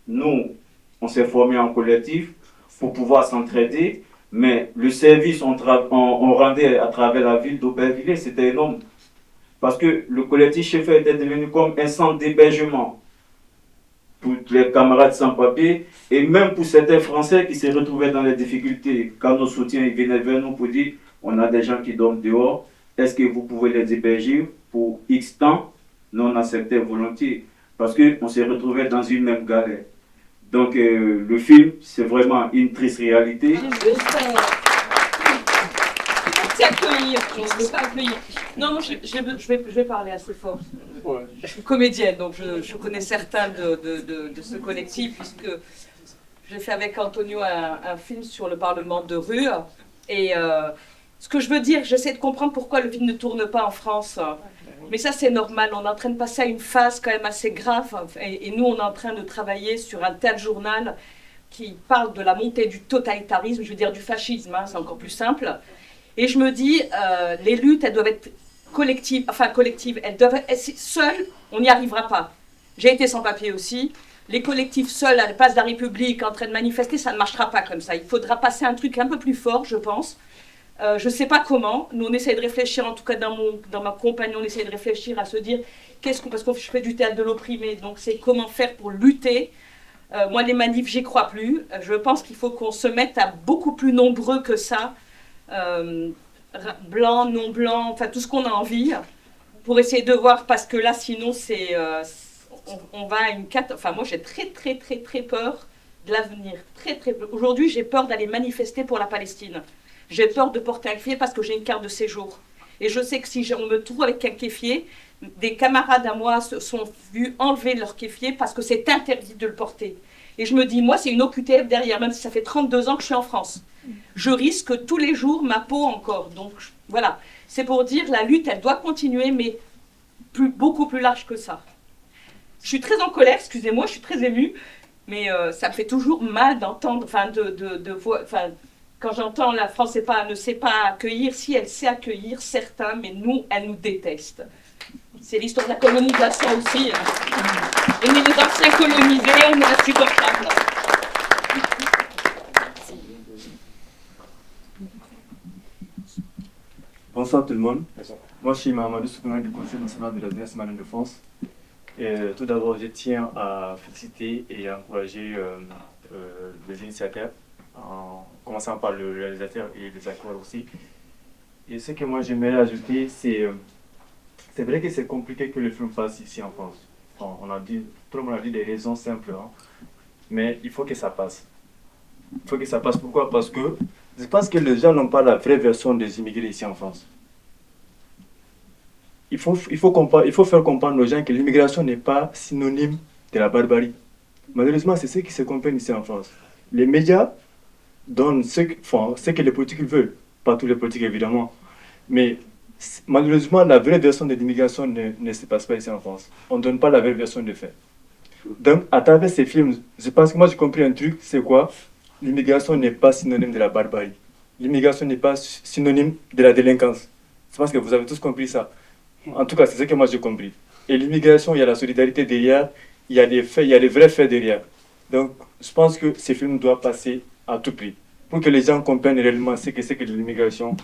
nous, on s'est formé en collectif pour pouvoir s'entraider, mais le service on rendait à travers la ville d'Aubervilliers, c'était énorme. Parce que le collectif Schaeffer était devenu comme un centre d'hébergement pour les camarades sans-papiers et même pour certains Français qui se retrouvaient dans les difficultés. Quand nos soutiens venaient vers nous pour dire on a des gens qui dorment dehors, est-ce que vous pouvez les héberger pour X temps? Nous, on acceptait volontiers parce qu'on s'est retrouvés dans une même galère. Donc le film, c'est vraiment une triste réalité. Je veux pas accueillir. Non, moi, je vais parler assez fort. Je suis comédienne, donc je connais certains de ce collectif, puisque j'ai fait avec Antonio un film sur le Parlement de rue. Et ce que je veux dire, j'essaie de comprendre pourquoi le film ne tourne pas en France. Mais ça, c'est normal. On est en train de passer à une phase quand même assez grave. Et nous, on est en train de travailler sur un tel journal qui parle de la montée du totalitarisme, je veux dire du fascisme, hein, c'est encore plus simple. Et je me dis, les luttes, elles doivent être collectives, elles doivent être seules, on n'y arrivera pas. J'ai été sans papier aussi. Les collectifs seuls à la place de la République en train de manifester, ça ne marchera pas comme ça. Il faudra passer un truc un peu plus fort, je pense. Je ne sais pas comment. Nous, on essaie de réfléchir, en tout cas dans ma compagnie, on essaie de réfléchir à se dire, parce que je fais du théâtre de l'opprimé, donc c'est comment faire pour lutter. Moi, les manifs, j'y crois plus. Je pense qu'il faut qu'on se mette à beaucoup plus nombreux que ça. Blanc, non blanc, enfin tout ce qu'on a envie, pour essayer de voir, parce que là, sinon, on va à une catastrophe. Enfin, moi, j'ai très peur de l'avenir. Très peur. Aujourd'hui, j'ai peur d'aller manifester pour la Palestine. J'ai peur de porter un kéfier parce que j'ai une carte de séjour. Et je sais que si on me trouve avec un kéfier, des camarades à moi se sont vus enlever leur kéfier parce que c'est interdit de le porter. Et je me dis, moi, c'est une OQTF derrière, même si ça fait 32 ans que je suis en France. Je risque tous les jours ma peau encore. Donc, voilà. C'est pour dire, la lutte, elle doit continuer, mais beaucoup plus large que ça. Je suis très en colère, excusez-moi, je suis très émue, mais ça me fait toujours mal d'entendre, quand j'entends la France ne sait pas accueillir, si elle sait accueillir certains, mais nous, elle nous déteste. C'est l'histoire de la colonisation aussi. Hein. Et nous, les anciens colonisés, on est insupportables. Bonsoir tout le monde. Moi, je suis Mahamadou Soukouna du Conseil national de la jeunesse malienne de France. Et, tout d'abord, je tiens à féliciter et à encourager les initiateurs, en commençant par le réalisateur et les acteurs aussi. Et ce que moi j'aimerais ajouter, c'est vrai que c'est compliqué que le film passe ici en France. Bon, tout le monde a dit des raisons simples, hein, mais il faut que ça passe. Il faut que ça passe. Pourquoi? Parce que je pense que les gens n'ont pas la vraie version des immigrés ici en France. Il faut faire comprendre aux gens que l'immigration n'est pas synonyme de la barbarie. Malheureusement, c'est ce qui se comprend ici en France. Les médias donnent ce que les politiques veulent. Pas tous les politiques, évidemment. Mais malheureusement, la vraie version de l'immigration ne se passe pas ici en France. On ne donne pas la vraie version des faits. Donc, à travers ces films, je pense que moi j'ai compris un truc, c'est quoi? L'immigration n'est pas synonyme de la barbarie. L'immigration n'est pas synonyme de la délinquance. Je pense que vous avez tous compris ça. En tout cas, c'est ce que moi j'ai compris. Et l'immigration, il y a la solidarité derrière, il y a des faits, il y a les vrais faits derrière. Donc, je pense que ces films doivent passer à tout prix pour que les gens comprennent réellement ce que c'est que l'immigration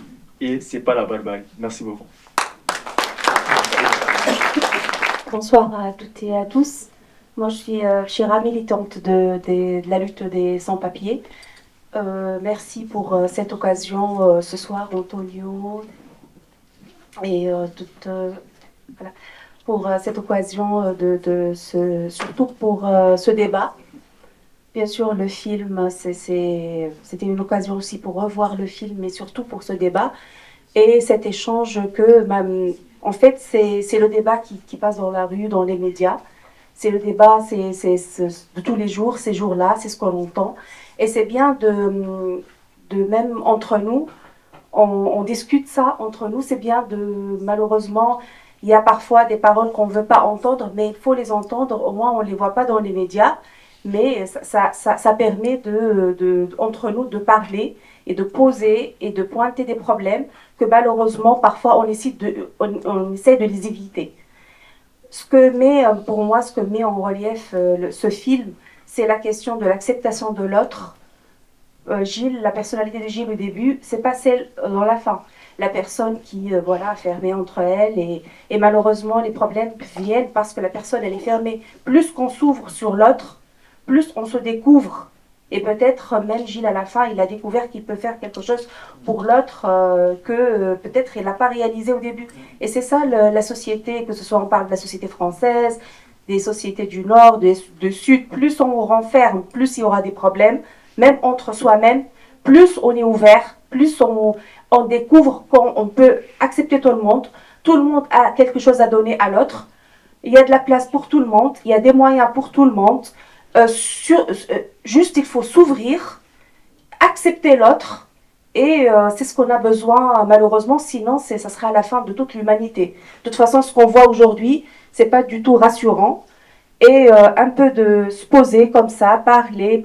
et ce n'est pas la barbarie. Merci beaucoup. Bonsoir à toutes et à tous. Moi, je suis militante de la lutte des sans-papiers. Merci pour cette occasion ce soir, Antonio, et voilà, pour cette occasion surtout pour ce débat. Bien sûr, le film, c'était une occasion aussi pour revoir le film, mais surtout pour ce débat et cet échange en fait, c'est le débat qui passe dans la rue, dans les médias. C'est le débat, c'est de tous les jours, ces jours-là, c'est ce qu'on entend. Et c'est bien de même entre nous, on discute ça entre nous, c'est bien malheureusement, il y a parfois des paroles qu'on ne veut pas entendre, mais il faut les entendre, au moins on ne les voit pas dans les médias, mais ça permet entre nous de parler et de poser et de pointer des problèmes que malheureusement parfois on essaie de les éviter. Pour moi, ce que met en relief ce film, c'est la question de l'acceptation de l'autre. Gilles, la personnalité de Gilles au début, c'est pas celle dans la fin. La personne qui, fermée entre elles et malheureusement les problèmes viennent parce que la personne elle est fermée. Plus qu'on s'ouvre sur l'autre, plus on se découvre. Et peut-être même Gilles à la fin, il a découvert qu'il peut faire quelque chose pour l'autre que peut-être il n'a pas réalisé au début. Et c'est ça la société, que ce soit on parle de la société française, des sociétés du Nord, du Sud, plus on renferme, plus il y aura des problèmes, même entre soi-même, plus on est ouvert, plus on découvre qu'on peut accepter tout le monde a quelque chose à donner à l'autre, il y a de la place pour tout le monde, il y a des moyens pour tout le monde, juste il faut s'ouvrir, accepter l'autre, et c'est ce qu'on a besoin malheureusement, sinon ça sera la fin de toute l'humanité. De toute façon, ce qu'on voit aujourd'hui, c'est pas du tout rassurant, et un peu de se poser comme ça, parler,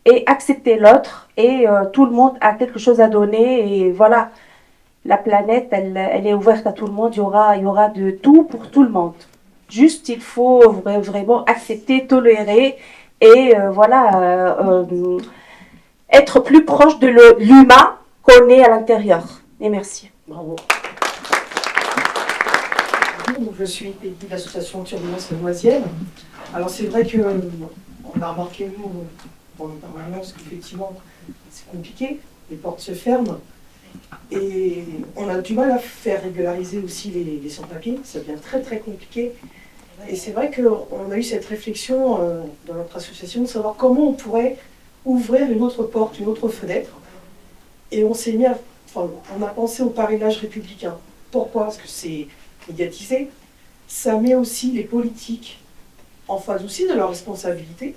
et accepter l'autre, et tout le monde a quelque chose à donner, et voilà, la planète, elle est ouverte à tout le monde, il y aura de tout pour tout le monde. Juste, il faut vraiment accepter, tolérer, et être plus proche de l'humain qu'on est à l'intérieur. Et merci. Bravo. Je suis Peggy de l'association Turbulence Noisienne. Alors c'est vrai qu'on a remarqué, nous, dans le permanence, qu'effectivement, c'est compliqué, les portes se ferment. Et on a du mal à faire régulariser aussi les sans-papiers, ça devient très très compliqué. Et c'est vrai qu'on a eu cette réflexion dans notre association de savoir comment on pourrait ouvrir une autre porte, une autre fenêtre. Et on s'est on a pensé au parrainage républicain. Pourquoi? Parce que c'est médiatisé, ça met aussi les politiques en phase aussi de leurs responsabilités.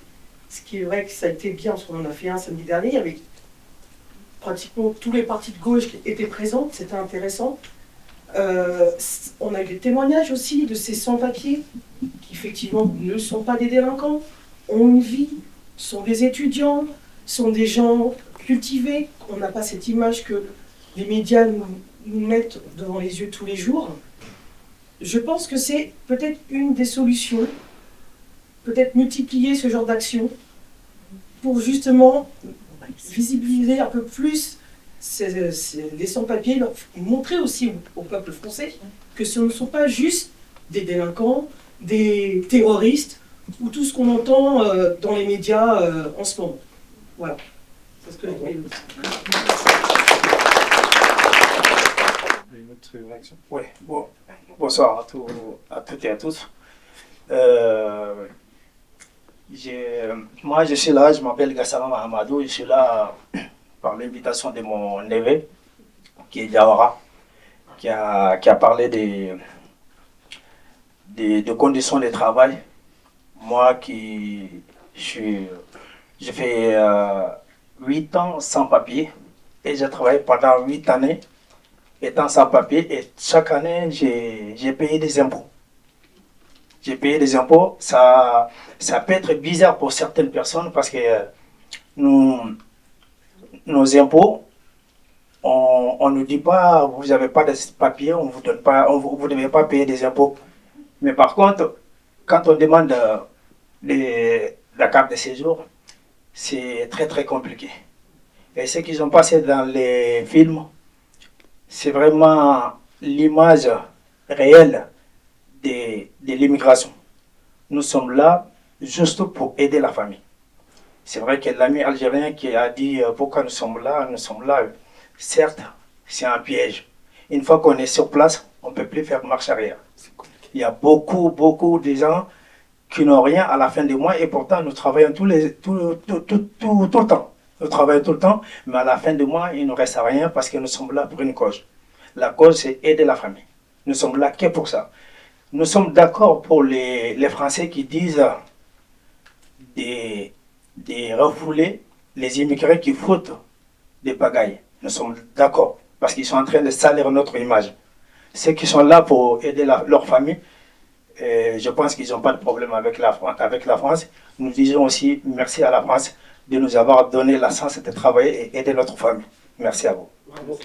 Ce qui est vrai que ça a été bien, parce qu'on en a fait un samedi dernier, il y avait pratiquement tous les partis de gauche qui étaient présents, c'était intéressant. On a eu des témoignages aussi de ces sans-papiers qui effectivement ne sont pas des délinquants, ont une vie, sont des étudiants, sont des gens cultivés. On n'a pas cette image que les médias nous mettent devant les yeux tous les jours. Je pense que c'est peut-être une des solutions, peut-être multiplier ce genre d'action pour justement visibiliser un peu plus les sans-papiers, leur montrer aussi au peuple français que ce ne sont pas juste des délinquants, des terroristes ou tout ce qu'on entend dans les médias en ce moment. Voilà. C'est ce que je voulais dire. Une autre réaction? Oui, bon, bonsoir à toutes et à tous. Moi, je suis là, je m'appelle Gassama Mahamadou, je suis là par l'invitation de mon neveu, qui est Diawara, qui a parlé des conditions de travail. Moi, j'ai fait 8 ans sans papier et j'ai travaillé pendant 8 années étant sans papier et chaque année, j'ai payé des impôts. J'ai payé des impôts, ça peut être bizarre pour certaines personnes parce que nos impôts, on ne dit pas vous n'avez pas de papier, on vous donne pas, vous ne devez pas payer des impôts. Mais par contre, quand on demande la carte de séjour, c'est très très compliqué. Et ce qu'ils ont passé dans les films, c'est vraiment l'image réelle de l'immigration. Nous sommes là juste pour aider la famille. C'est vrai que l'ami algérien qui a dit pourquoi nous sommes là, certes, c'est un piège. Une fois qu'on est sur place, on ne peut plus faire marche arrière. Il y a beaucoup de gens qui n'ont rien à la fin du mois et pourtant nous travaillons tout le temps. Nous travaillons tout le temps, mais à la fin du mois, il ne nous reste rien parce que nous sommes là pour une cause. La cause, c'est aider la famille. Nous sommes là que pour ça. Nous sommes d'accord pour les Français qui disent de refouler les immigrés qui foutent des pagailles. Nous sommes d'accord parce qu'ils sont en train de salir notre image. Ceux qui sont là pour aider leur famille, je pense qu'ils n'ont pas de problème avec la France. Nous disons aussi merci à la France de nous avoir donné la chance de travailler et aider notre famille. Merci à vous. Bravo.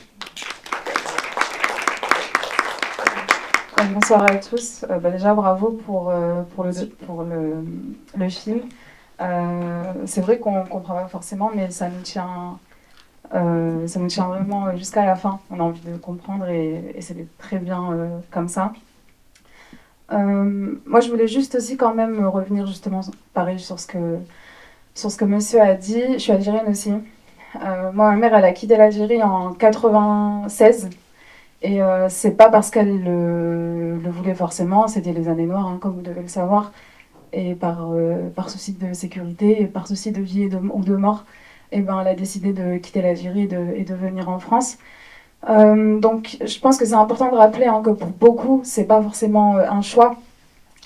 Bonsoir à tous. Déjà, bravo pour le film. C'est vrai qu'on ne comprend pas forcément, mais ça nous tient vraiment jusqu'à la fin. On a envie de comprendre et c'est très bien comme ça. Moi, je voulais juste aussi quand même revenir justement, pareil, sur ce que monsieur a dit. Je suis algérienne aussi. Moi, ma mère, elle a quitté l'Algérie en 96. Et c'est pas parce qu'elle le voulait forcément, c'était les années noires, hein, comme vous devez le savoir. Et par souci de sécurité, et par souci de vie ou de mort, et ben, elle a décidé de quitter l'Algérie et de venir en France. Donc je pense que c'est important de rappeler que pour beaucoup, c'est pas forcément un choix,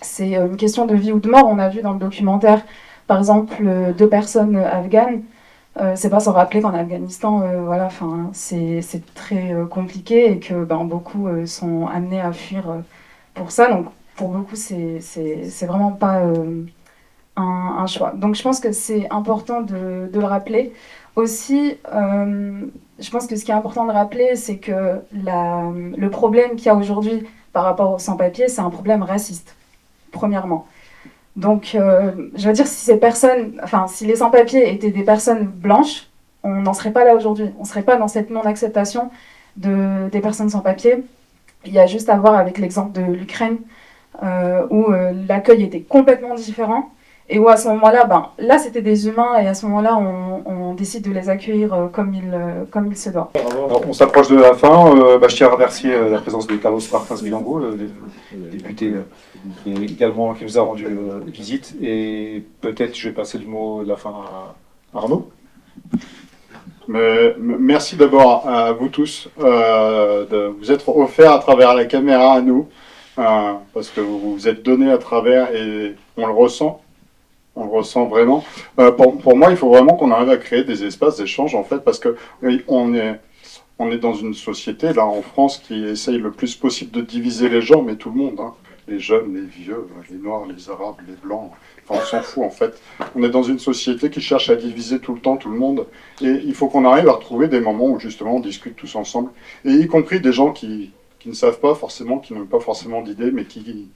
c'est une question de vie ou de mort. On a vu dans le documentaire, par exemple, 2 personnes afghanes. C'est pas sans rappeler qu'en Afghanistan, c'est très compliqué et que beaucoup sont amenés à fuir pour ça. Donc pour beaucoup, c'est vraiment pas un choix. Donc je pense que c'est important de le rappeler. Aussi, je pense que ce qui est important de rappeler, c'est que le problème qu'il y a aujourd'hui par rapport aux sans-papiers, c'est un problème raciste, premièrement. Donc, je veux dire, si les sans-papiers étaient des personnes blanches, on n'en serait pas là aujourd'hui. On ne serait pas dans cette non-acceptation des personnes sans-papiers. Il y a juste à voir avec l'exemple de l'Ukraine, où l'accueil était complètement différent. Et où à ce moment-là, là c'était des humains et à ce moment-là on décide de les accueillir comme il se doit. Alors, on s'approche de la fin. Je tiens à remercier la présence de Carlos Martins Bilango, le député qui nous a rendu visite. Et peut-être je vais passer le mot de la fin à Arnaud. Merci d'abord à vous tous de vous être offerts à travers la caméra à nous. parce que vous êtes donné à travers et on le ressent vraiment. Pour moi, il faut vraiment qu'on arrive à créer des espaces d'échange, en fait, parce que oui, on est dans une société, là, en France, qui essaye le plus possible de diviser les gens, mais tout le monde, hein. Les jeunes, les vieux, les noirs, les arabes, les blancs, enfin, on s'en fout, en fait. On est dans une société qui cherche à diviser tout le temps tout le monde, et il faut qu'on arrive à retrouver des moments où, justement, on discute tous ensemble, et y compris des gens qui ne savent pas forcément, qui n'ont pas forcément d'idées, mais qui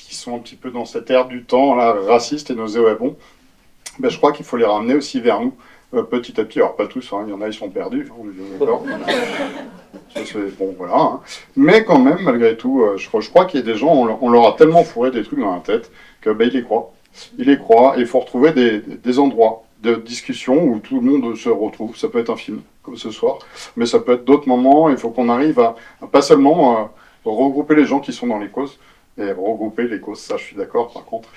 sont un petit peu dans cette ère du temps, là, raciste et nauséabond. Ben, je crois qu'il faut les ramener aussi vers nous, petit à petit. Alors, pas tous, hein, il y en a, ils sont perdus, hein, on est bien d'accord. Bon, voilà. Hein. Mais quand même, malgré tout, je crois qu'il y a des gens, on leur a tellement fourré des trucs dans la tête que ben, ils les croient. Ils les croient, et il faut retrouver des endroits de discussion où tout le monde se retrouve. Ça peut être un film, comme ce soir, mais ça peut être d'autres moments. Il faut qu'on arrive à pas seulement regrouper les gens qui sont dans les causes, et regrouper les causes, ça je suis d'accord par contre,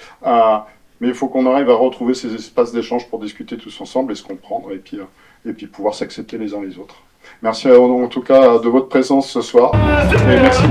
mais il faut qu'on arrive à retrouver ces espaces d'échange pour discuter tous ensemble et se comprendre, et puis pouvoir s'accepter les uns les autres. Merci en tout cas de votre présence ce soir, et merci.